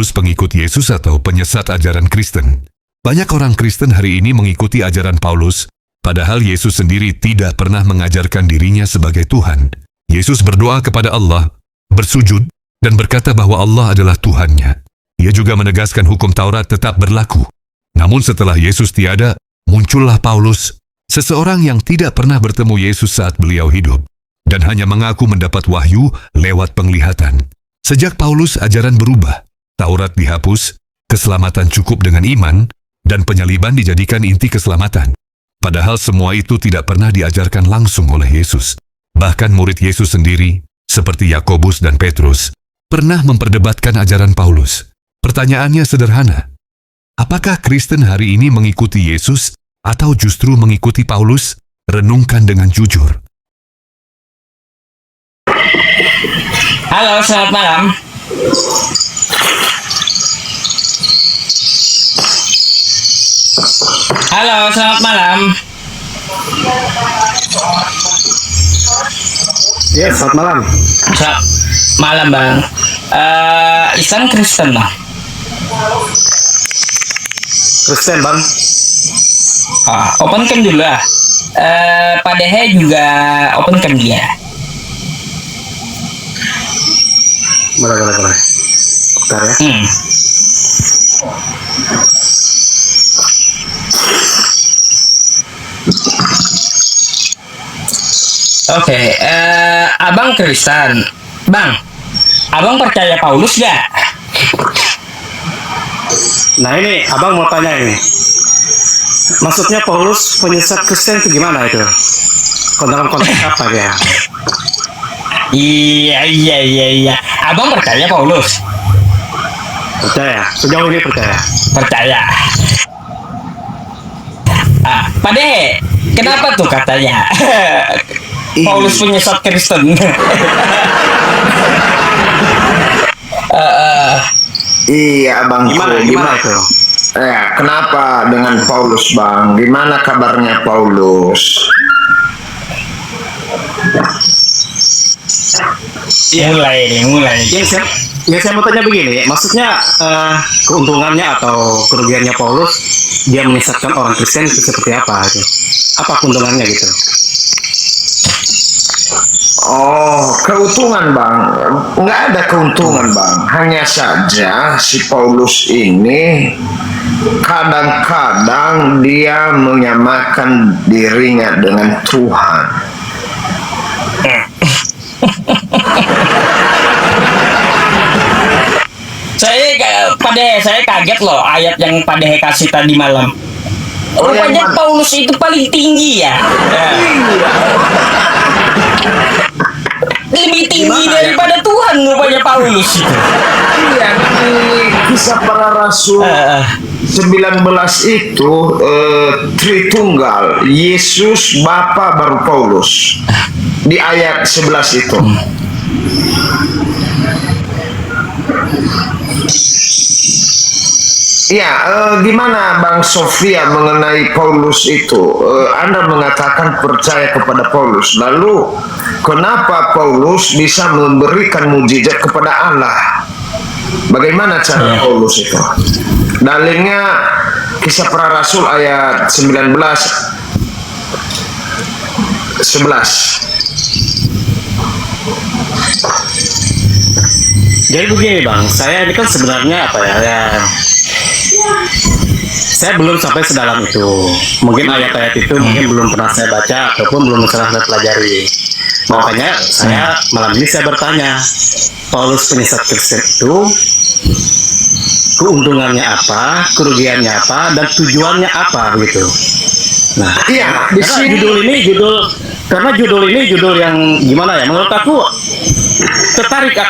Paulus pengikut Yesus atau penyesat ajaran Kristen? Banyak orang Kristen hari ini mengikuti ajaran Paulus, padahal Yesus sendiri tidak pernah mengajarkan dirinya sebagai Tuhan. Yesus berdoa kepada Allah, bersujud, dan berkata bahwa Allah adalah Tuhannya. Ia juga menegaskan hukum Taurat tetap berlaku. Namun setelah Yesus tiada, muncullah Paulus, seseorang yang tidak pernah bertemu Yesus saat beliau hidup, dan hanya mengaku mendapat wahyu lewat penglihatan. Sejak Paulus, ajaran berubah. Taurat dihapus, keselamatan cukup dengan iman, dan penyaliban dijadikan inti keselamatan. Padahal semua itu tidak pernah diajarkan langsung oleh Yesus. Bahkan murid Yesus sendiri, seperti Yakobus dan Petrus, pernah memperdebatkan ajaran Paulus. Pertanyaannya sederhana. Apakah Kristen hari ini mengikuti Yesus atau justru mengikuti Paulus? Renungkan dengan jujur. Halo, selamat malam. Halo, selamat malam. Ya, selamat malam. Selamat malam, Bang. Islam Kristen, Bang. Kristen, Bang. Open cam dulu lah. Pak Dehe juga open cam dia. Boleh. Bentar ya. Oke, Abang Kristen. Bang, Abang percaya Paulus gak? Nah ini, Abang mau tanya ini. Maksudnya Paulus penyesat Kristen itu gimana itu? Dalam konteks apa ya? Iya. Abang percaya Paulus? Percaya, sejauh ini percaya. Percaya. Pak Dehe, kenapa tuh katanya? Paulus penyesat Kristen. Iya bang, Gimana itu? Ya, kenapa dengan Paulus bang? Gimana kabarnya Paulus? Mulai. Ya saya mau tanya begini, maksudnya keuntungannya atau kerugiannya Paulus dia menyesatkan orang Kristen itu seperti apa itu? Apa keuntungannya gitu? Oh, keuntungan bang? Nggak ada keuntungan bang. Hanya saja si Paulus ini kadang-kadang dia menyamakan dirinya dengan Tuhan. Saya kaget loh ayat yang Pak Dehe kasih tadi malam. Rupanya Paulus itu paling tinggi ya. Lebih tinggi daripada Tuhan rupanya Paulus itu. Iya, di Kisah Para Rasul 19 itu Tritunggal, Yesus Bapa baru Paulus. Di ayat 11 itu. Ya, gimana Bang Sofia mengenai Paulus itu? Anda mengatakan percaya kepada Paulus. Lalu, kenapa Paulus bisa memberikan mujizat kepada Allah? Bagaimana cara Paulus itu? Dalilnya Kisah Para Rasul ayat 19 11. Jadi begini bang, saya ini kan sebenarnya apa ya? Saya belum sampai sedalam itu. Mungkin ayat-ayat itu mungkin belum pernah saya baca ataupun belum pernah saya pelajari. Makanya saya malam ini saya bertanya, Paulus penyesat Kristen itu keuntungannya apa, kerugiannya apa, dan tujuannya apa gitu. Nah, Iya, di karena sini judul ini judul yang gimana ya? Menurut aku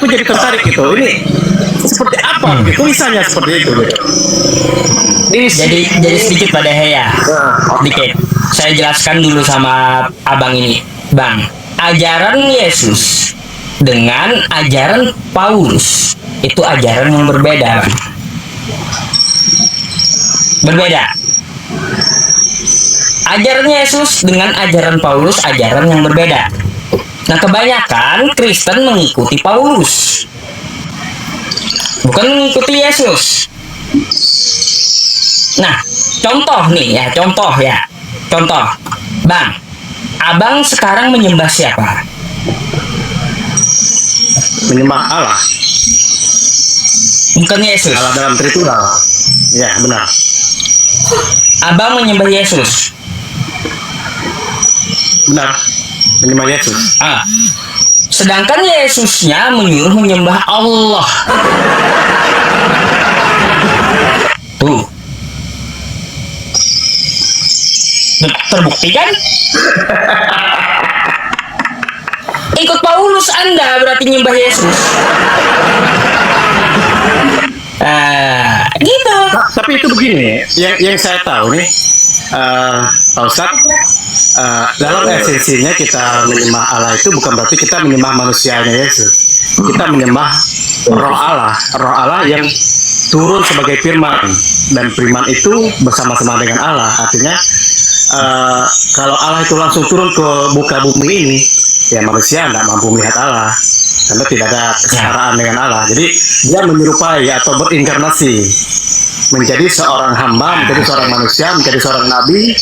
jadi tertarik gitu. Ini seperti apa? Tulisannya seperti itu. Gitu. Jadi sedikit Pak Dehe ya. Sedikit. Saya jelaskan dulu sama abang ini, Bang. Ajaran Yesus dengan ajaran Paulus itu ajaran yang berbeda. Berbeda. Ajaran Yesus dengan ajaran Paulus ajaran yang berbeda. Nah, kebanyakan Kristen mengikuti Paulus. bukan mengikuti Yesus. Nah, contoh ya. Contoh, Bang, Abang sekarang menyembah siapa? Menyembah Allah. Bukan Yesus. Allah dalam Tritunggal. Ya, benar. Abang menyembah Yesus. Benar. Menyembah Yesus. Sedangkan Yesusnya menyuruh menyembah Allah. Tuh. Terbukti kan? Ikut Paulus Anda berarti nyembah Yesus. Gitu. Tapi itu begini, yang saya tahu nih, Pak Ustadz, dalam esensinya kita menyembah Allah itu bukan berarti kita menyembah manusianya Yesus. Kita menyembah roh Allah yang turun sebagai firman, dan firman itu bersama-sama dengan Allah. Artinya kalau Allah itu langsung turun ke muka bumi ini, ya manusia tidak mampu melihat Allah karena tidak ada kesetaraan dengan Allah. Jadi dia menyerupai atau berinkarnasi menjadi seorang hamba, menjadi seorang manusia, menjadi seorang nabi.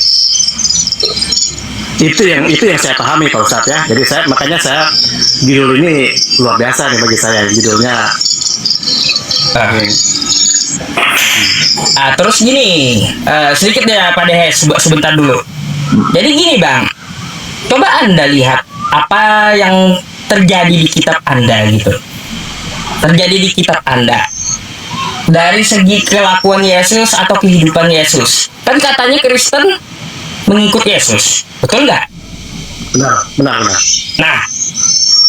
Itu yang saya pahami Pak Ustadz ya. Jadi makanya saya judul ini luar biasa nih bagi saya, judulnya. Terus gini, sedikit ya Pak Dehe, sebentar dulu. Jadi gini Bang, coba Anda lihat apa yang terjadi di kitab Anda gitu. Terjadi di kitab Anda. Dari segi kelakuan Yesus atau kehidupan Yesus. Kan katanya Kristen mengikut Yesus, betul nggak? Benar. Nah,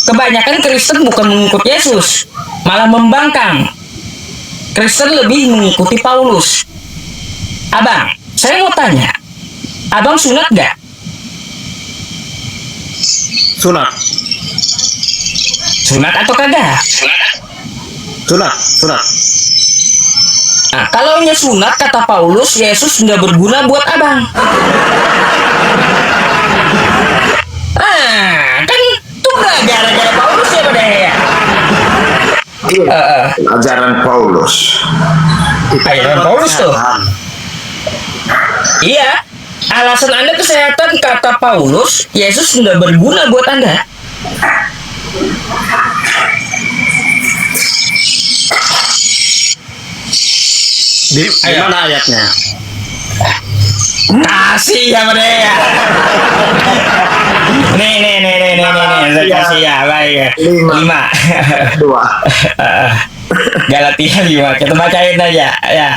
kebanyakan Kristen bukan mengikut Yesus, malah membangkang. Kristen lebih mengikuti Paulus. Abang, saya mau tanya, Abang sunat nggak? Sunat. Sunat atau kagak? Sunat. Nah, kalau nya sunat, kata Paulus, Yesus nggak berguna buat Abang. Kan itu nggak gara-gara Paulus ya Pak Dehe ya? Ajaran Paulus. Ajaran Paulus tuh. Iya, alasan Anda kesehatan, kata Paulus, Yesus nggak berguna buat Anda. Di mana ayatnya? Kasih ya Pak Dehe ya. Nih, saya kasih ya, baik. 5. 2. Galatia 5, kita bacain aja ya.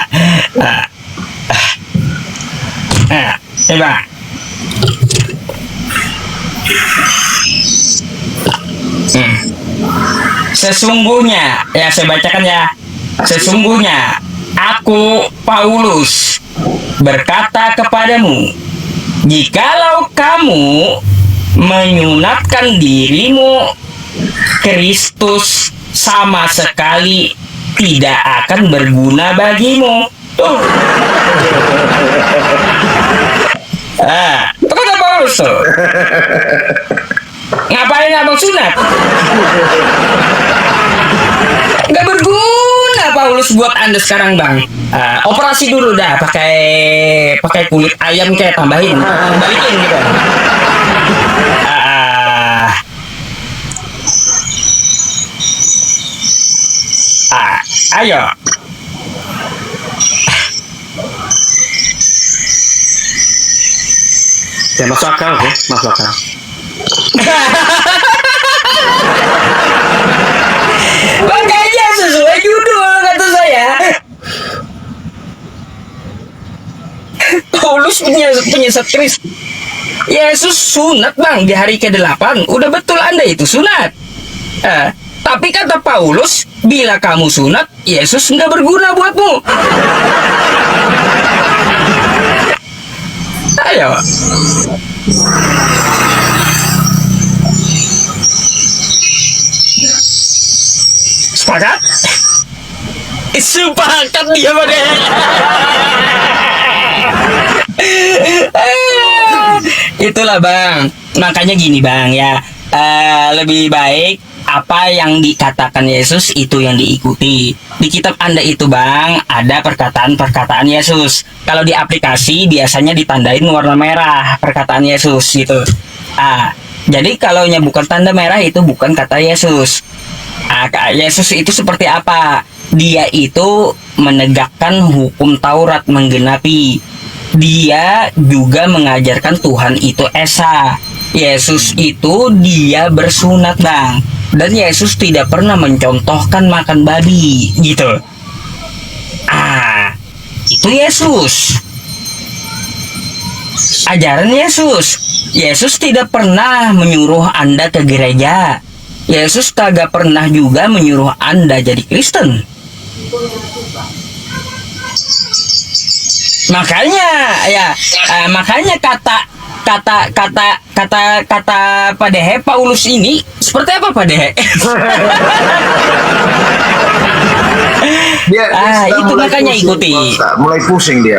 Coba. Sesungguhnya, ya saya bacakan ya. Sesungguhnya aku Paulus berkata kepadamu, jikalau kamu menyunatkan dirimu, Kristus sama sekali tidak akan berguna bagimu. Tuh. Itu kata Paulus tuh. Ngapain Abang sunat? Gak berguna Paulus buat Anda sekarang Bang. Operasi dulu dah, pakai kulit ayam kayak tambahin, balikin gitu. Ayo. Ya masuk akal, oke? Masuk akal. Makanya sesuai judul kata saya. Paulus penyesat Kristus. Yesus sunat Bang di hari ke-8. Udah betul Anda itu sunat. Tapi kata Paulus, bila kamu sunat, Yesus nggak berguna buatmu. Ayo. Sepakat? Sepakat dia Pak Dehe. Itulah Bang. Makanya gini Bang ya. Lebih baik apa yang dikatakan Yesus itu yang diikuti. Di kitab Anda itu Bang, ada perkataan-perkataan Yesus. Kalau di aplikasi biasanya ditandain warna merah perkataan Yesus gitu. Jadi kalau bukan tanda merah itu bukan kata Yesus. Yesus itu seperti apa? Dia itu menegakkan hukum Taurat, menggenapi. Dia juga mengajarkan Tuhan itu Esa. Yesus itu dia bersunat Bang. Dan Yesus tidak pernah mencontohkan makan babi gitu. Itu Yesus. Ajaran Yesus. Yesus tidak pernah menyuruh Anda ke gereja. Yesus kagak pernah juga menyuruh Anda jadi Kristen. Makanya kata Padehe Paulus ini seperti apa Padehe? Dia itu makanya pusing, ikuti. mulai pusing dia,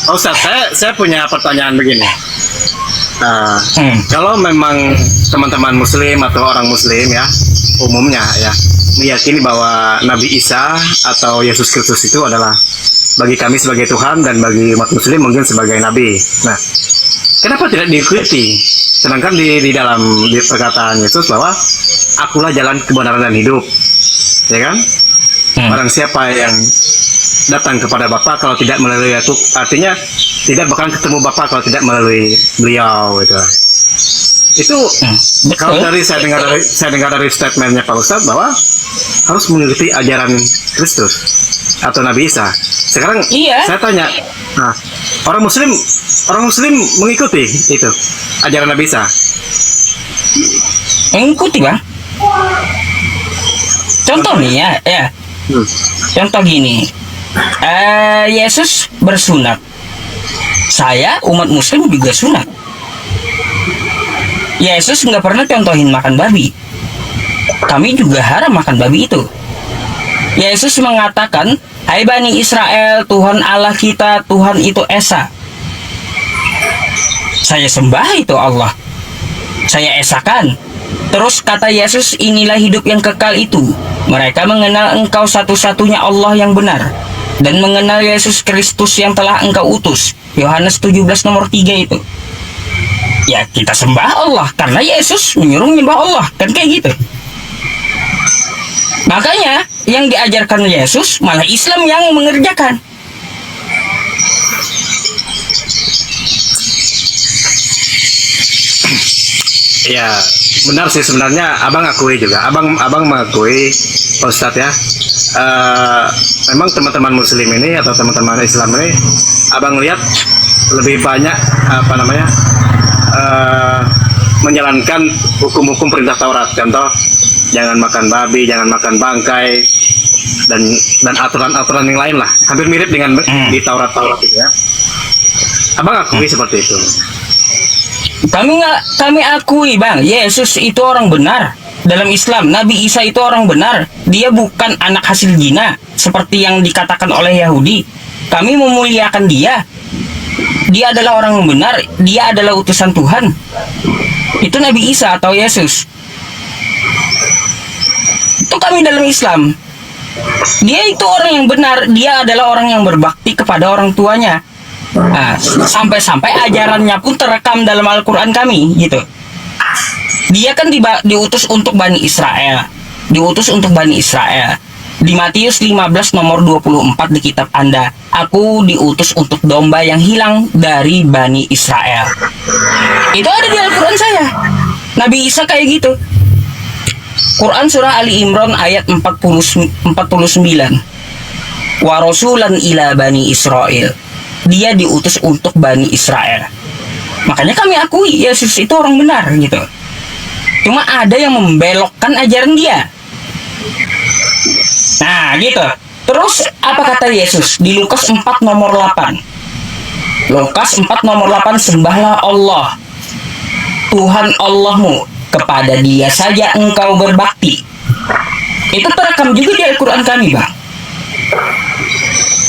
Pak Ustadz, saya punya pertanyaan begini. Kalau memang teman-teman Muslim atau orang Muslim ya, umumnya ya, meyakini bahwa Nabi Isa atau Yesus Kristus itu adalah bagi kami sebagai Tuhan dan bagi umat Muslim mungkin sebagai Nabi. Nah, kenapa tidak diikuti? Sedangkan di dalam perkataan Yesus bahwa akulah jalan kebenaran dan hidup, ya kan? Barang siapa yang datang kepada Bapa kalau tidak melalui aku, artinya tidak bakal ketemu Bapa kalau tidak melalui beliau gitu. Itu kalau saya dengar dari statementnya Pak Ustadz bahwa harus mengikuti ajaran Kristus atau Nabi Isa. Sekarang saya tanya, orang Muslim mengikuti itu ajaran Nabi Isa? Mengikuti Bang. Contoh nih ya. Contoh gini. Yesus bersunat. Saya umat Muslim juga sunat. Yesus nggak pernah contohin makan babi. Kami juga haram makan babi itu. Yesus mengatakan, hai Bani Israel, Tuhan Allah kita, Tuhan itu Esa. Saya sembah itu Allah. Saya esakan. Terus kata Yesus, inilah hidup yang kekal itu. Mereka mengenal engkau satu-satunya Allah yang benar. Dan mengenal Yesus Kristus yang telah engkau utus. Yohanes 17 nomor 3 itu. Ya kita sembah Allah karena Yesus menyuruh menyembah Allah. Kan kayak gitu. Makanya yang diajarkan Yesus malah Islam yang mengerjakan. Ya benar sih sebenarnya, abang akui juga, abang mengakui Pak Ustadz ya. Memang teman-teman Muslim ini atau teman-teman Islam ini, abang lihat lebih banyak menjalankan hukum-hukum perintah Taurat. Contoh, jangan makan babi, jangan makan bangkai, dan aturan-aturan yang lain lah, hampir mirip dengan di Taurat gitu ya. Abang akui seperti itu. Kami akui Bang, Yesus itu orang benar. Dalam Islam, Nabi Isa itu orang benar. Dia bukan anak hasil zina seperti yang dikatakan oleh Yahudi. Kami memuliakan dia. Dia adalah orang yang benar. Dia adalah utusan Tuhan. Itu Nabi Isa atau Yesus. Itu kami dalam Islam. Dia itu orang yang benar. Dia adalah orang yang berbakti kepada orang tuanya. Sampai-sampai ajarannya pun terekam dalam Al-Quran kami gitu. Dia kan diutus untuk Bani Israel. Di Matius 15 nomor 24 di kitab Anda, aku diutus untuk domba yang hilang dari Bani Israel. Itu ada di Al-Quran saya. Nabi Isa kayak gitu. Quran surah Ali Imran ayat 49. Wa rasulan ila Bani Israel. Dia diutus untuk Bani Israel. Makanya kami akui Yesus itu orang benar gitu. Cuma ada yang membelokkan ajaran dia. Nah gitu. Terus apa kata Yesus di Lukas 4 nomor 8? Lukas 4 nomor 8, sembahlah Allah Tuhan Allahmu, kepada dia saja engkau berbakti. Itu terekam juga di Al-Quran kami Bang.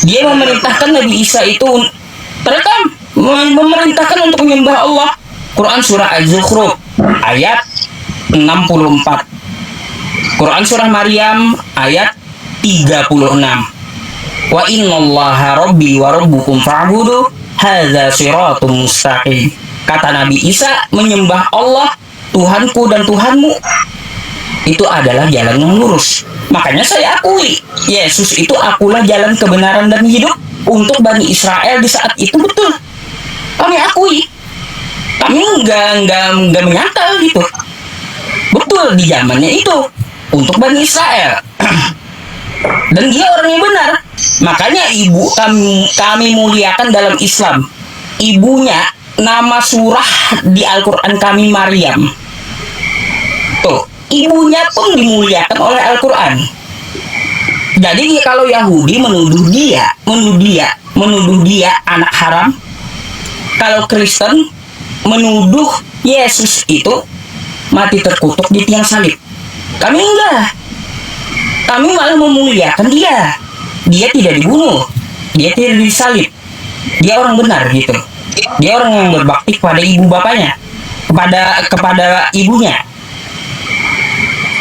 Dia memerintahkan Nabi Isa itu terekam memerintahkan untuk menyembah Allah. Quran surah Az-Zukhruf ayat 64. Quran surah Maryam ayat 36. Wa innallaha rabbi wa rabbukum fa'budu hadza siratum mustaqim. Kata Nabi Isa, menyembah Allah, Tuhanku dan Tuhanmu, itu adalah jalan yang lurus. Makanya saya akui, Yesus itu akulah jalan kebenaran dan hidup untuk Bani Israel di saat itu, betul. Kami akui. Kami nggak menyangkal gitu. Betul, di zamannya itu untuk Bani Israel. Dan dia orang yang benar. Makanya ibu kami muliakan dalam Islam. Ibunya, nama surah di Al-Quran kami Maryam. Tuh, ibunya pun dimuliakan oleh Al-Quran. Jadi kalau Yahudi menuduh dia anak haram. Kalau Kristen menuduh Yesus itu mati terkutuk di tiang salib. Kami enggak. Kami malah memuliakan dia. Dia tidak dibunuh, dia tidak disalib. Dia orang benar gitu. Dia orang yang berbakti kepada ibu bapaknya, kepada ibunya.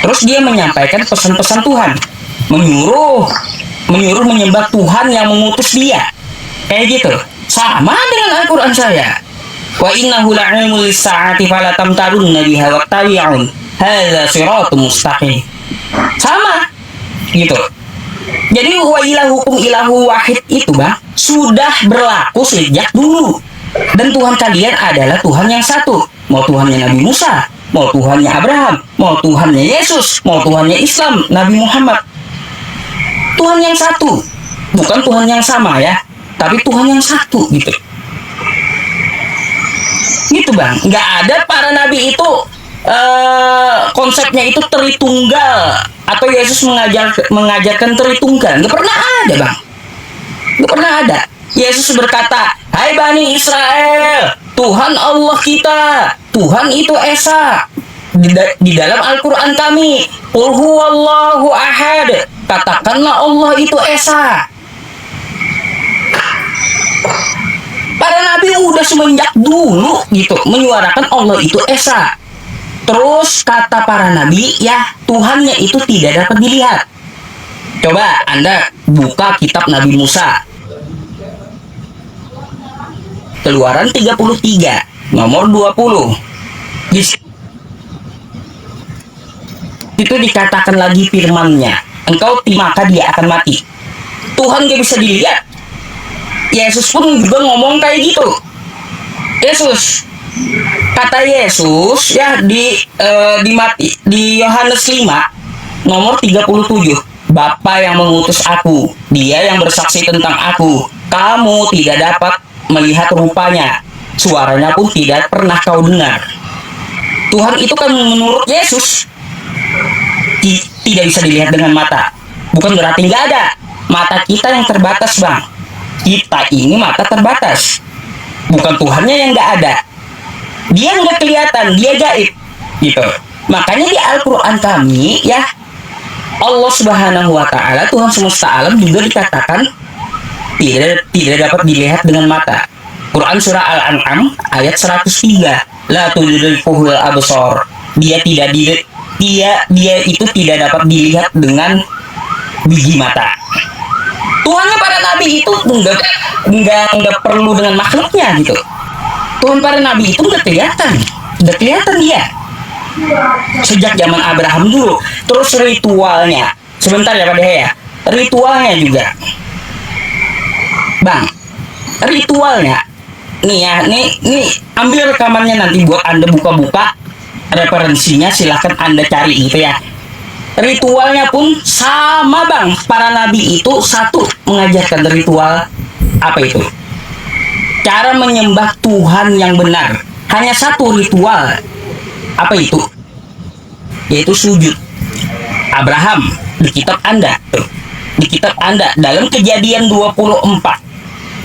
Terus dia menyampaikan pesan-pesan Tuhan, menyuruh menyembah Tuhan yang mengutus dia. Kayak gitu. Sama dengan Al-Quran saya. Wa innahu la'ilmul lis-sa'ati fala tamtarunna biha wattabi'un hadza siratum mustaqim. Sama gitu. Jadi wa ilahukum ilahu wahid itu Bang sudah berlaku sejak dulu. Dan Tuhan kalian adalah Tuhan yang satu. Mau Tuhannya Nabi Musa, mau Tuhannya Abraham, mau Tuhannya Yesus, mau Tuhannya Islam, Nabi Muhammad. Tuhan yang satu. Bukan Tuhan yang sama ya, tapi Tuhan yang satu gitu. Gitu Bang. Nggak ada para nabi itu konsepnya itu Tritunggal atau Yesus mengajarkan Tritunggal. Nggak pernah ada Bang. Nggak pernah ada. Yesus berkata, hai Bani Israel, Tuhan Allah kita, Tuhan itu Esa. Di dalam Al-Quran kami, Qul huwallahu ahad, katakanlah Allah itu Esa. Para nabi udah semenjak dulu gitu menyuarakan Allah itu Esa. Terus kata para nabi, ya Tuhannya itu tidak dapat dilihat. Coba Anda buka kitab Nabi Musa. Keluaran 33, nomor 20. Itu dikatakan lagi firman-Nya, engkau maka dia akan mati. Tuhan gak bisa dilihat. Yesus pun juga ngomong kayak gitu. Yesus, kata Yesus ya di Yohanes 5 nomor 37, Bapa yang mengutus aku, dia yang bersaksi tentang aku. Kamu tidak dapat melihat rupanya, suaranya pun tidak pernah kau dengar. Tuhan itu kan menurut Yesus tidak bisa dilihat dengan mata. Bukan berarti nggak ada. Mata kita yang terbatas Bang. Kita ini mata terbatas. Bukan Tuhannya yang nggak ada. Dia nggak kelihatan, dia gaib gitu. Makanya di Al-Quran kami ya, Allah Subhanahu wa Ta'ala, Tuhan semesta alam juga dikatakan tidak dapat dilihat dengan mata. Quran surah Al-An'am ayat 103, la tudrikuhul absar. Dia itu tidak dapat dilihat dengan biji mata. Tuhannya para nabi itu enggak perlu dengan makhluknya gitu. Tuhan para nabi itu udah kelihatan dia sejak zaman Abraham dulu. Terus ritualnya, sebentar ya Pak Dehe ya, ritualnya juga Bang, ritualnya nih ya, nih ambil rekamannya nanti buat Anda buka-buka referensinya, silahkan Anda cari gitu ya. Ritualnya pun sama Bang. Para nabi itu satu mengajarkan ritual apa itu? Cara menyembah Tuhan yang benar. Hanya satu ritual. Apa itu? Yaitu sujud. Abraham di kitab Anda tuh. Di kitab Anda dalam Kejadian 24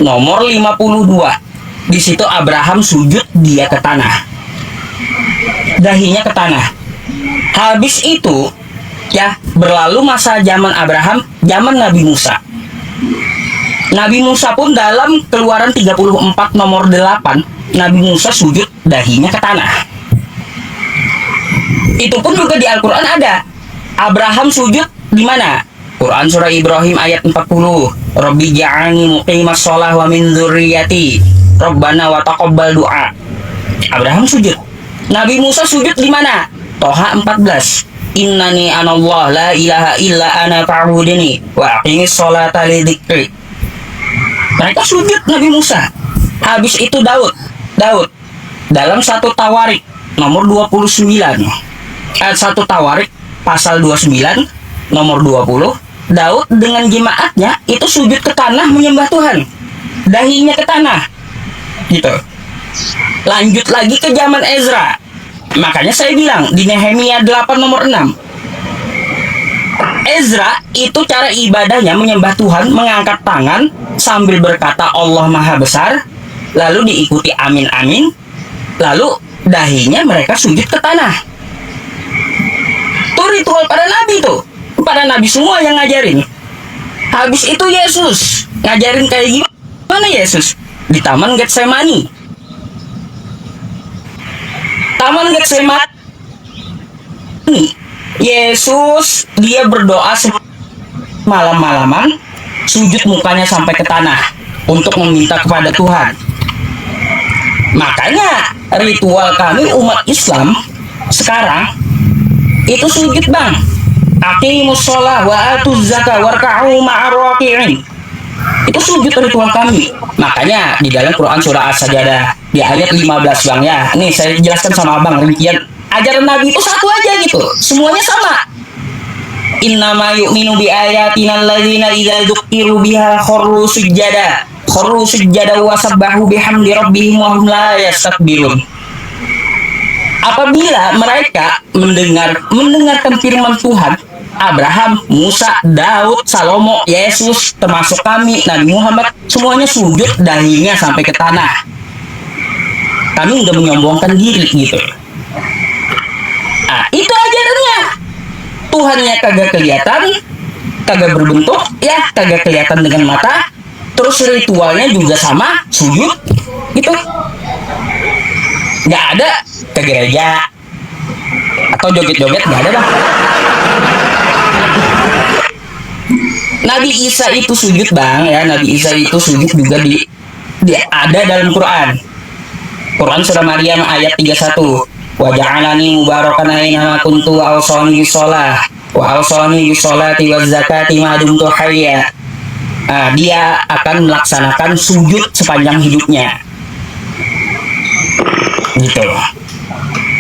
nomor 52. Di situ Abraham sujud, dia ke tanah. Dahinya ke tanah. Habis itu ya, berlalu masa zaman Abraham, zaman Nabi Musa. Nabi Musa pun dalam Keluaran 34 nomor 8, Nabi Musa sujud, dahinya ke tanah. Itu pun juga di Al-Quran ada. Abraham sujud di mana? Quran surah Ibrahim ayat 40. Rabbi ja'alni muqimas shalah wa min dzurriyyati. Rabbana wa taqabbal du'a. Abraham sujud. Nabi Musa sujud di mana? Toha 14. Innani anallah la ilaha illa ana fa'budini wa aqimis sholata li dzikri. Mereka sujud Nabi Musa. Habis itu Daud dalam satu Tawarik nomor 29 ayat 1 Tawarik pasal 29 nomor 20, Daud dengan jemaatnya itu sujud ke tanah menyembah Tuhan, dahinya ke tanah gitu. Lanjut lagi ke zaman Ezra. Makanya saya bilang di Nehemia 8 nomor 6, Ezra itu cara ibadahnya menyembah Tuhan, mengangkat tangan sambil berkata Allah Maha Besar, lalu diikuti amin amin, lalu dahinya mereka sujud ke tanah. Itu ritual para nabi tuh, para nabi semua yang ngajarin. Habis itu Yesus ngajarin kayak gimana Yesus di Taman Getsemani. Taman Getsemani, Yesus dia berdoa malam-malaman, sujud mukanya sampai ke tanah untuk meminta kepada Tuhan. Makanya ritual kami umat Islam sekarang itu sujud bang. Aqimus sholah wa atuz zakah warka'u ma'ar raki'in. Itu sujud ritual kami. Makanya di dalam Quran surah As-Sajdah di ayat 15 bang ya. Nih saya jelaskan sama abang rincian ajaran Nabi itu satu aja gitu. Semuanya sama. Innama yu'minu bi ayatina alladzina idza dzukiru biha kharru sujada wa sabbahu bihamdi rabbihim wa hum la yastakbirun. Apabila mereka mendengarkan firman Tuhan, Abraham, Musa, Daud, Salomo, Yesus, termasuk kami, Nabi Muhammad, semuanya sujud dahinya sampai ke tanah. Kami udah menyombongkan diri gitu. Nah, itu ajarannya. Tuhannya kagak kelihatan, kagak berbentuk, ya kagak kelihatan dengan mata. Terus ritualnya juga sama, sujud, gitu. Nggak ada ke gereja atau joget-joget, nggak ada bang. Nabi Isa itu sujud bang ya, Nabi Isa itu sujud juga di ada dalam Quran. Quran surah Maryam ayat 31. Wa ja'alani mubarakan aina ma kuntu wa awsani bisolah wa awsani bisolati wa zakati ma dumtu hayya. Nah, dia akan melaksanakan sujud sepanjang hidupnya. Gitu.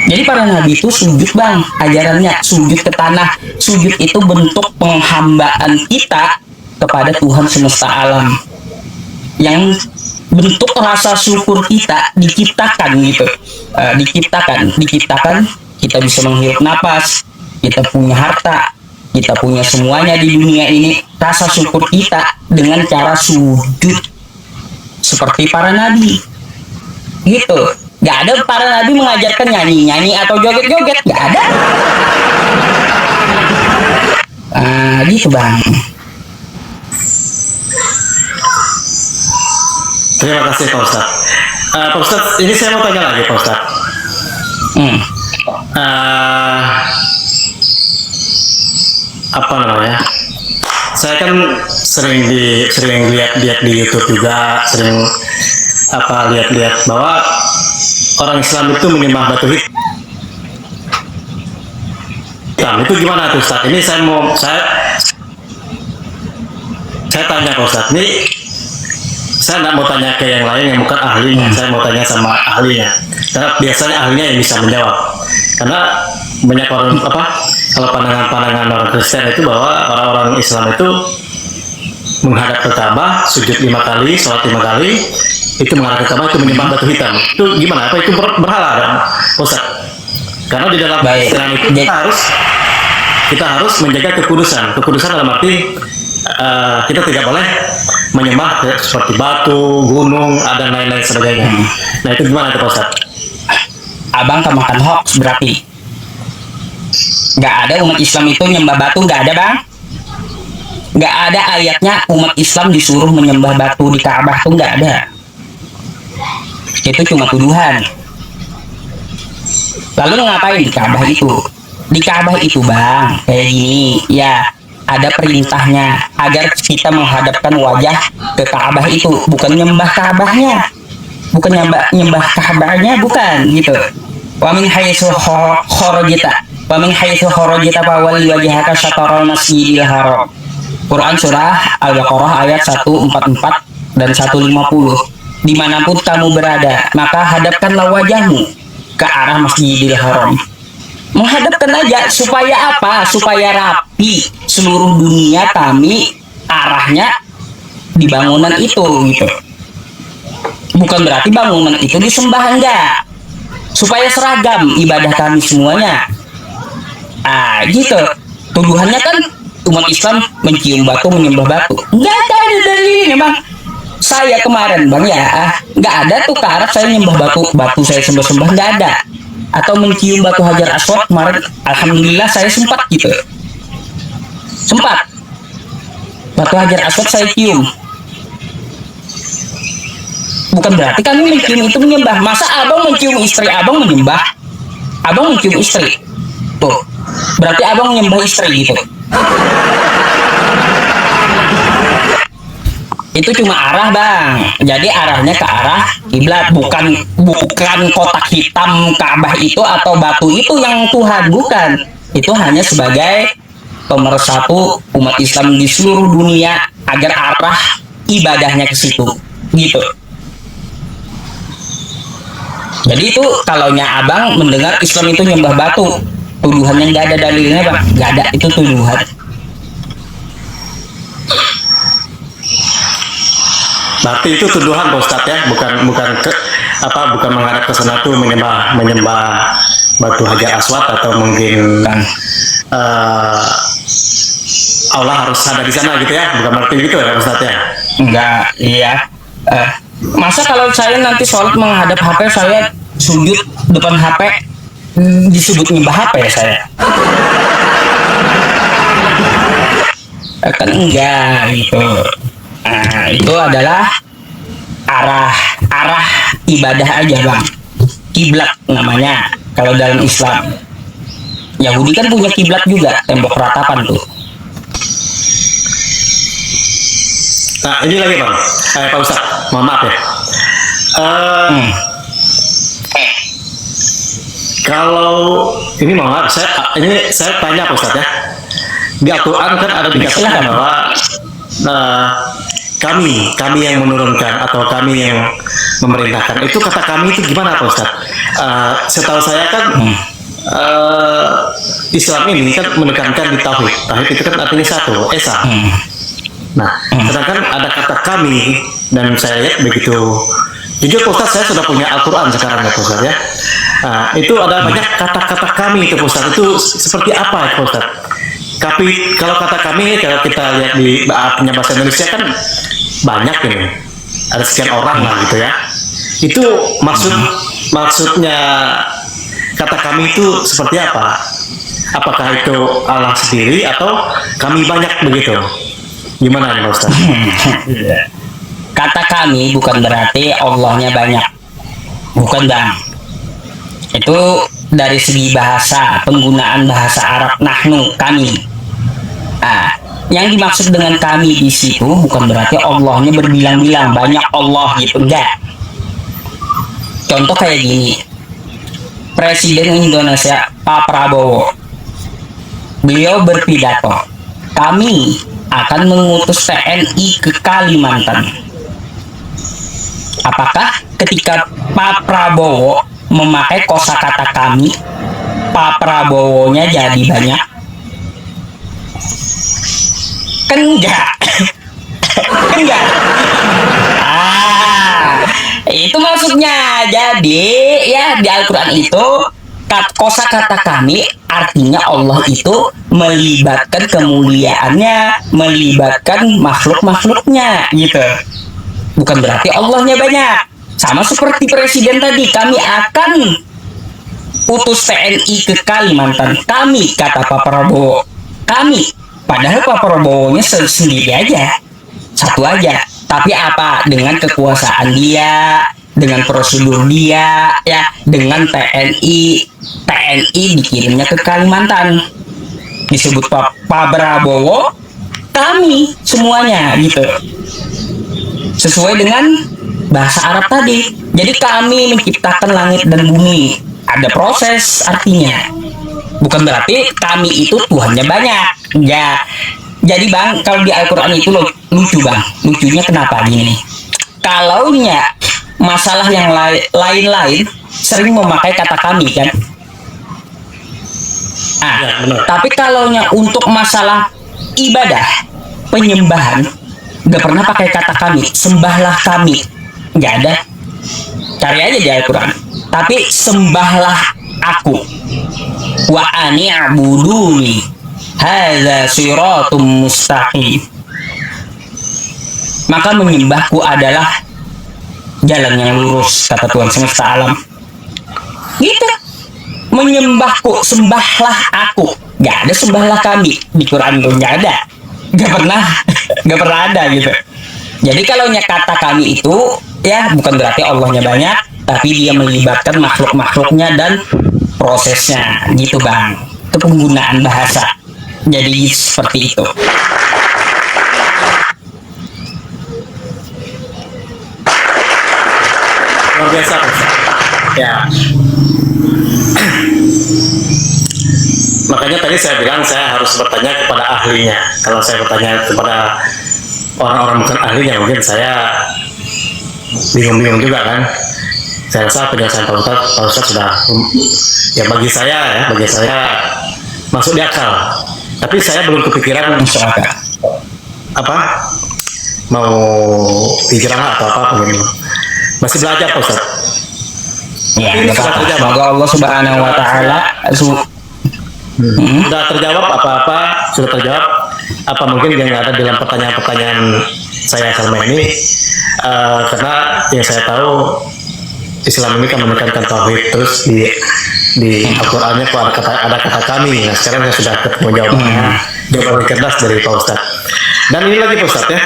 Jadi para nabi itu sujud bang, ajarannya sujud ke tanah. Sujud itu bentuk penghambaan kita kepada Tuhan semesta alam, yang bentuk rasa syukur kita diciptakan gitu. Diciptakan kita bisa menghirup napas, kita punya harta, kita punya semuanya di dunia ini. Rasa syukur kita dengan cara sujud seperti para nabi gitu. Gak ada para nabi mengajarkan nyanyi-nyanyi atau joget-joget, gak ada. Gitu bang. Terima kasih Pak Ustadz. Pak Ustadz, ini saya mau tanya lagi Pak Ustadz. Apa namanya? Saya kan sering lihat di YouTube juga, sering lihat bahwa orang Islam itu menyembah batu hitam. Itu gimana tuh Ustaz? Ini saya tanya Pak Ustaz. Ini saya nggak mau tanya ke yang lain yang bukan ahlinya. Saya mau tanya sama ahlinya. Karena biasanya ahlinya yang bisa menjawab. Karena banyak orang kalau pandangan orang Kristen itu bahwa orang-orang Islam itu menghadap ke Ka'bah, sujud 5 kali, sholat 5 kali, itu menghadap ke Ka'bah itu menyembah batu hitam. Itu gimana? Apa itu berhala kan, Ustaz? Karena di dalam Islam itu kita harus menjaga kekudusan. Kekudusan dalam arti kita tidak boleh menyembah seperti batu, gunung, dan lain-lain sebagainya. Nah itu gimana tuh Ustaz? Abang kemakan hoax berarti. Nggak ada umat Islam itu nyembah batu, nggak ada bang. Nggak ada ayatnya umat Islam disuruh menyembah batu di Ka'bah tuh, nggak ada. Itu cuma tuduhan. Lalu ngapain di Ka'bah itu? Di Ka'bah itu bang, kayak gini ya, ada perintahnya agar kita menghadapkan wajah ke Ka'bah itu, bukan nyembah Ka'bahnya, bukan nyembah Ka'bahnya, bukan gitu. Wa min haitsu kharajta fawalli wajhaka syatral masjidil haram. Quran surah Al-Baqarah ayat 144 dan 150. Dimanapun kamu berada, maka hadapkanlah wajahmu ke arah Masjidil Haram. Menghadapkan aja, supaya apa? Supaya rapi seluruh dunia kami arahnya di bangunan itu gitu. Bukan berarti bangunan itu disembah, enggak. Supaya seragam ibadah kami semuanya. Gitu. Tuduhannya kan umat Islam mencium batu, menyembah batu. Enggak ada dalilnya, Bang. Saya kemarin bang ya, nggak ada tuh ke Arab saya nyembah batu saya sembah-sembah, nggak ada. Atau mencium batu Hajar Aswad kemarin, alhamdulillah saya sempat gitu, sempat batu Hajar Aswad saya cium. Bukan berarti kami mencium itu menyembah. Masa abang mencium istri abang menyembah? Abang mencium istri, tuh berarti abang menyembah istri gitu. Itu cuma arah bang, jadi arahnya ke arah kiblat, bukan kotak hitam Ka'bah itu atau batu itu yang Tuhan, bukan. Itu hanya sebagai pemersatu umat Islam di seluruh dunia agar arah ibadahnya ke situ, gitu. Jadi itu kalaunya abang mendengar Islam itu nyembah batu, tuduhannya nggak ada dalilnya bang, nggak ada, itu tuduhan. Berarti itu tuduhan Pak Ustadz ya, bukan menghadap ke sana tuh menyembah batu Hajar Aswad atau mungkin Allah harus ada di sana gitu ya, bukan berarti gitu ya Pak Ustadz ya? Enggak, iya. Masa kalau saya nanti sholat menghadap HP, saya sujud depan HP disebut nyembah HP saya? Kan enggak gitu. Itu adalah arah ibadah aja bang, kiblat namanya kalau dalam Islam. Yahudi kan punya kiblat juga, tembok ratapan tuh. Nah ini lagi bang, Pak Ustadz, mohon maaf ya. Kalau ini mohon maaf, saya tanya Pak Ustadz ya. Di Al-Quran kan ada dikatakan bahwa kami yang menurunkan atau kami yang memerintahkan. Itu kata kami itu gimana Pak Ustadz? Setahu saya kan Islam ini kan menekankan di tauhid. Tauhid itu kan artinya satu, esa. Nah, sedangkan ada kata kami, dan saya lihat begitu. Jujur Pak Ustadz, saya sudah punya Al-Quran sekarang ya Pak Ustadz ya. Itu ada banyak kata-kata kami itu Pak Ustadz. Itu seperti apa ya Pak Ustadz? Tapi kalau kata kami, kalau kita lihat di punya bahasa Indonesia kan banyak ini, ada sekian orang lah gitu ya. Itu maksudnya kata kami itu seperti apa? Apakah itu Allah sendiri atau kami banyak begitu? Gimana nih Pak Ustaz? Kata kami bukan berarti Allahnya banyak, bukan bang. Itu dari segi bahasa, penggunaan bahasa Arab nahnu, kami. Yang dimaksud dengan kami di situ bukan berarti Allahnya berbilang-bilang banyak Allah gitu, enggak. Contoh kayak gini, Presiden Indonesia Pak Prabowo, beliau berpidato, kami akan mengutus TNI ke Kalimantan. Apakah ketika Pak Prabowo memakai kosakata kami, Pak Prabowo-nya jadi banyak? Kan enggak. Enggak. Itu maksudnya. Jadi ya di Al-Quran itu kosakata kami artinya Allah itu melibatkan kemuliaannya, melibatkan makhluk-makhluknya gitu. Bukan berarti Allahnya banyak. Sama seperti presiden tadi, kami akan utus TNI ke Kalimantan. Kami, kata Pak Prabowo. Kami. Padahal Pak Prabowo-nya sendiri aja. Satu aja. Tapi apa? Dengan kekuasaan dia, dengan prosedur dia ya, dengan TNI dikirimnya ke Kalimantan, disebut Pak Prabowo, kami semuanya gitu, sesuai dengan bahasa Arab tadi. Jadi kami menciptakan langit dan bumi, ada proses artinya, bukan berarti kami itu Tuhannya banyak, enggak. Jadi Bang, kalau di Al-Quran itu lucu Bang, lucunya kenapa gini, kalau masalah yang lain-lain sering memakai kata kami kan. Tapi kalau untuk masalah ibadah, penyembahan, nggak pernah pakai kata kami. Sembahlah kami, nggak ada. Cari aja di Al-Quran. Tapi sembahlah aku. Wa ani'buduni hadza siratum mustaqim. Maka menyembahku adalah jalan yang lurus, kata Tuhan semesta alam. Gitu. Menyembahku, sembahlah aku. Gak ada sembahlah kami di Quran itu, gak ada, gak pernah ada gitu. Jadi kalau kata kami itu ya bukan berarti Allahnya banyak, tapi dia melibatkan makhluk-makhluknya dan prosesnya gitu Bang. Itu penggunaan bahasa. Jadi seperti itu. Luar biasa Ustaz. Ya. Makanya tadi saya bilang saya harus bertanya kepada ahlinya. Kalau saya bertanya kepada orang-orang bukan ahlinya, mungkin saya bingung-bingung juga kan. Saya rasa penjelasan Pak Ustaz sudah, ya bagi saya masuk di akal. Tapi saya belum kepikiran apa mau hijrah atau apa begitu. Masih belajar Pak Ustaz. Ya, semoga Allah Subhanahu wa taala sudah terjawab apa-apa, sudah terjawab apa mungkin yang ada dalam pertanyaan-pertanyaan saya selama ini, karena yang saya tahu Islam ini kan menekankan tauhid, terus di Al-Qur'annya kok ada kata kami. Nah sekarang saya sudah ketemu jawaban cerdas dari Pak Ustaz. Dan ini lagi Pak Ustaz ya,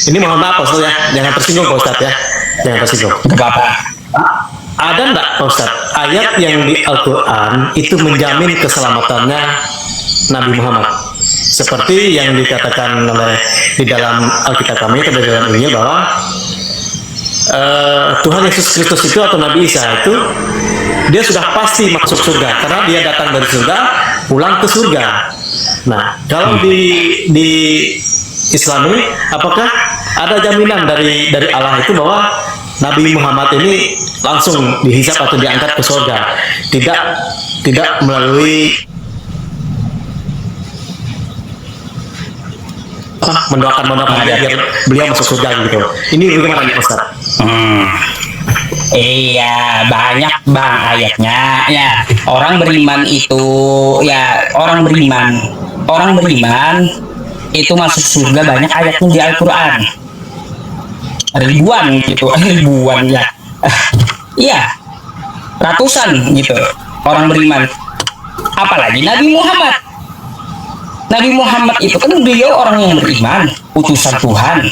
ini mohon maaf Pak Ustaz ya, jangan tersinggung Pak Ustaz ya, jangan tersinggung. Apa? Ada enggak Pak Ustaz ayat yang di Al-Quran itu menjamin keselamatannya Nabi Muhammad, seperti yang dikatakan di dalam Alkitab kami atau di dalam Injil bahwa Tuhan Yesus Kristus itu atau Nabi Isa itu dia sudah pasti masuk surga karena dia datang dari surga pulang ke surga. Nah kalau di Islam ini apakah ada jaminan dari Allah itu bahwa Nabi Muhammad ini langsung dihisap atau diangkat ke surga, tidak melalui mendoakan biar beliau masuk surga gitu. Ini bagaimana nih Ustaz? Iya, banyak Bang ayatnya ya. Orang beriman itu ya, orang beriman itu masuk surga banyak ayatnya di Al-Quran. Ribuan gitu, ribuan ya. Iya, ratusan gitu orang beriman. Apalagi Nabi Muhammad. Nabi Muhammad itu kan beliau orang yang beriman, utusan Tuhan.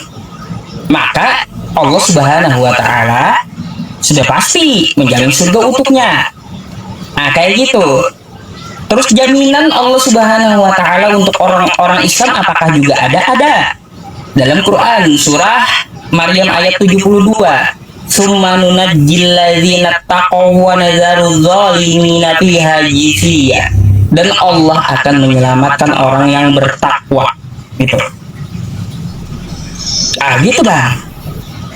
Maka Allah Subhanahu wa taala sudah pasti menjamin surga untuknya. Nah, kayak gitu. Terus jaminan Allah Subhanahu wa taala untuk orang-orang Islam apakah juga ada? Ada. Dalam Quran surah Maryam ayat 72. Summa nunajjil ladzina taqaw wa nadzaru dzalimina fiha jithiya. Dan Allah akan menyelamatkan orang yang bertakwa. Gitu. Gitu Bang.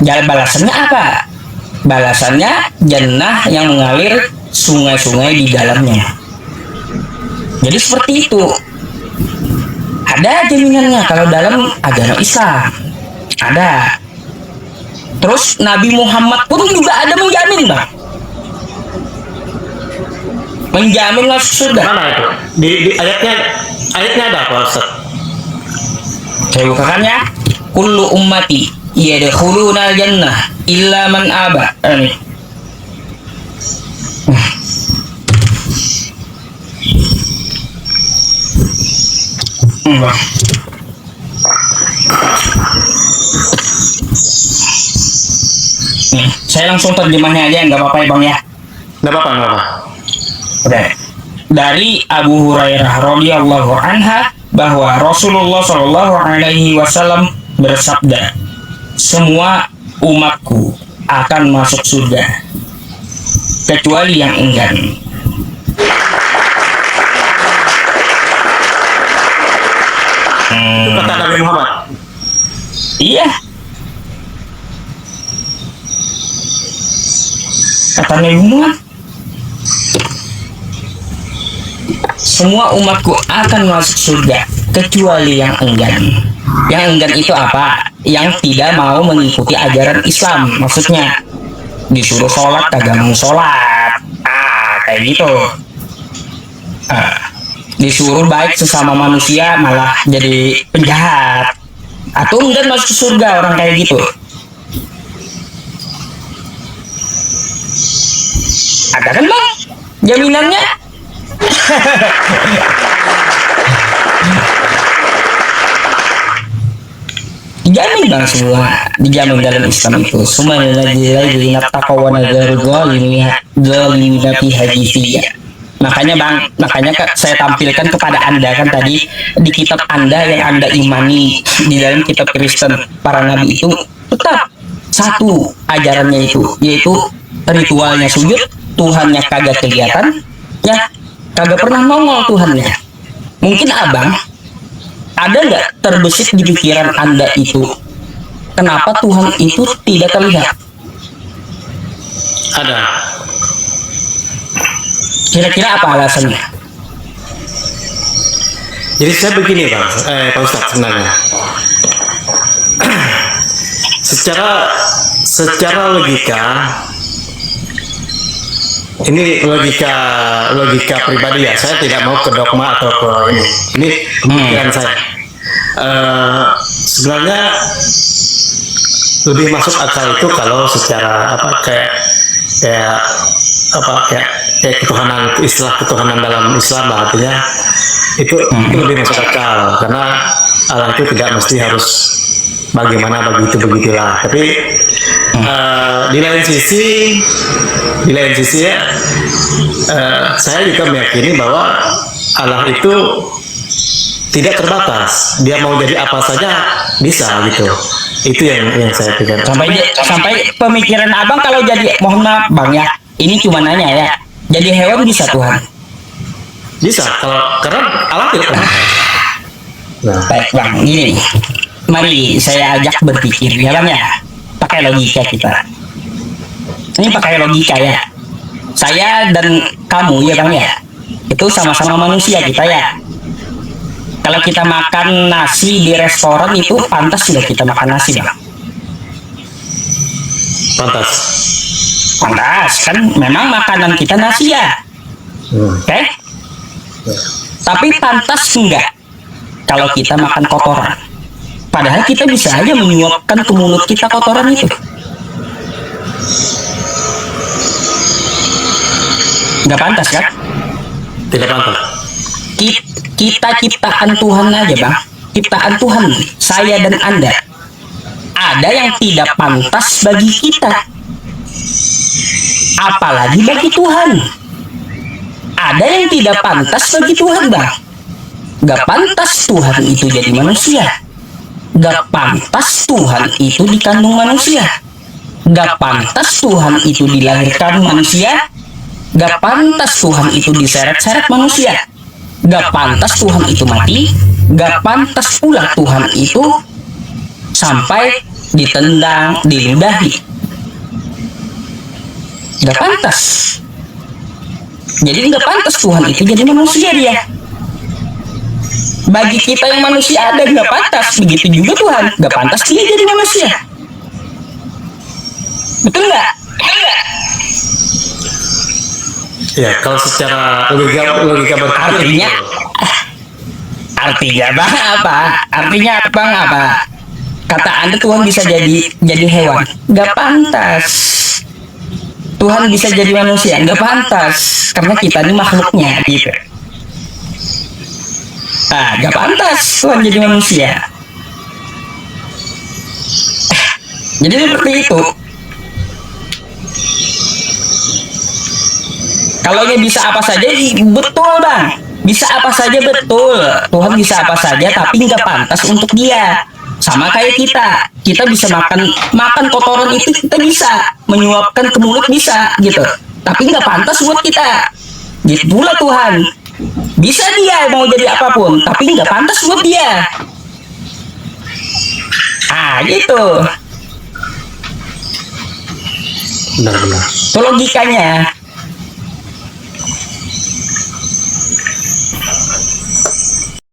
Jalan balasannya apa? Balasannya jannah yang mengalir sungai-sungai di dalamnya. Jadi seperti itu. Ada jaminannya kalau dalam agama Islam. Ada. Terus Nabi Muhammad pun juga ada menjamin Bang. Menjamin masuk surga. Mana itu? Di ayatnya ada apa Ustaz? Saya bukakan ya. Kullu ummati yadkhuluna jannah illa man aba. Ini. Nih, saya langsung terjemahnya aja, nggak apa-apa ya Bang ya. Nggak apa-apa, nggak apa. Oke. Dari Abu Hurairah radhiyallahu anha bahwa Rasulullah Shallallahu alaihi wasallam bersabda, semua umatku akan masuk surga kecuali yang enggan. Itu kata Nabi Muhammad. Iya. Kata Nabi Muhammad, semua umatku akan masuk surga kecuali yang enggan. Yang enggan itu apa? Yang tidak mau mengikuti ajaran Islam. Maksudnya disuruh sholat kagak mau sholat. Kayak gitu. Disuruh baik sesama manusia malah jadi penjahat. Atau enggan masuk surga orang kayak gitu. Ada kan Bang jaminannya? Dijamin Bang semua, dijamin dalam Islam itu. Semua lagi taqwa nazar zalimina fi haditsiyah. Makanya saya tampilkan kepada Anda kan tadi di kitab Anda yang Anda imani di dalam kitab Kristen para nabi itu tetap satu ajarannya itu, yaitu ritualnya sujud, Tuhannya kagak kelihatan, ya kagak pernah nongol Tuhannya. Mungkin Abang ada nggak terbesit di pikiran Anda itu, kenapa Tuhan itu tidak terlihat? Ada. Kira-kira apa alasannya? Jadi saya begini Bang, Pak Ustadz sebenarnya. secara logika, ini logika pribadi ya. Saya tidak mau ke dogma atau ke ini pemikiran saya. Sebenarnya lebih masuk akal itu kalau secara kayak ketuhanan, istilah ketuhanan dalam Islam artinya itu lebih masuk akal karena Allah itu tidak mesti harus bagaimana begitulah. Tapi di lain sisi ya, saya juga meyakini bahwa Allah itu tidak terbatas. Dia mau jadi apa saja bisa gitu. Itu yang saya pikir. Sampai pemikiran Abang kalau jadi, mohon maaf Bang ya, ini cuma nanya ya. Jadi hewan bisa Tuhan? Bisa karena Allah tidak terbatas. Nah. Baik Bang, gini. Mari saya ajak berpikir ya Bang ya. Pakai logika kita. Ini pakai logika ya. Saya dan kamu ya Bang ya. Itu sama-sama manusia kita ya. Kalau kita makan nasi di restoran itu pantas sudah kita makan nasi Bang. Pantas kan memang makanan kita nasi ya. Oke? Tapi pantas enggak kalau kita makan kotoran? Padahal kita bisa aja menyuapkan ke mulut kita kotoran itu. Nggak pantas kan? Tidak pantas. Kita ciptaan Tuhan aja Bang. Ciptaan Tuhan, saya dan Anda. Ada yang tidak pantas bagi kita. Apalagi bagi Tuhan. Ada yang tidak pantas bagi Tuhan Bang. Gak pantas Tuhan itu jadi manusia. Gak pantas Tuhan itu dikandung manusia. Gak pantas Tuhan itu dilahirkan manusia. Gak pantas Tuhan itu diseret-seret manusia. Gak pantas Tuhan itu mati. Gak pantas pula Tuhan itu sampai ditendang, diludahi. Gak pantas. Jadi gak pantas Tuhan itu jadi manusia dia. Bagi kita yang manusia ada gak pantas. Begitu juga Tuhan, gak pantas dia jadi manusia. Betul nggak? Ya, kalau secara logika berpikir. Artinya Bang apa? Artinya Bang apa? Kata Anda Tuhan bisa jadi hewan, gak pantas. Tuhan bisa jadi manusia, gak pantas. Karena kita ini makhluknya gitu. Gak pantas Tuhan jadi manusia. Jadi seperti itu. Kalau dia bisa apa saja, betul bang. Bisa apa saja betul. Tuhan bisa apa saja, tapi nggak pantas untuk dia. Sama kayak kita bisa makan kotoran itu, kita bisa menyuapkan ke mulut bisa gitu. Tapi nggak pantas buat kita. Gitu pula Tuhan. Bisa dia mau jadi apapun, tapi nggak pantas buat dia. Ah gitu. Benar-benar. Itu logikanya.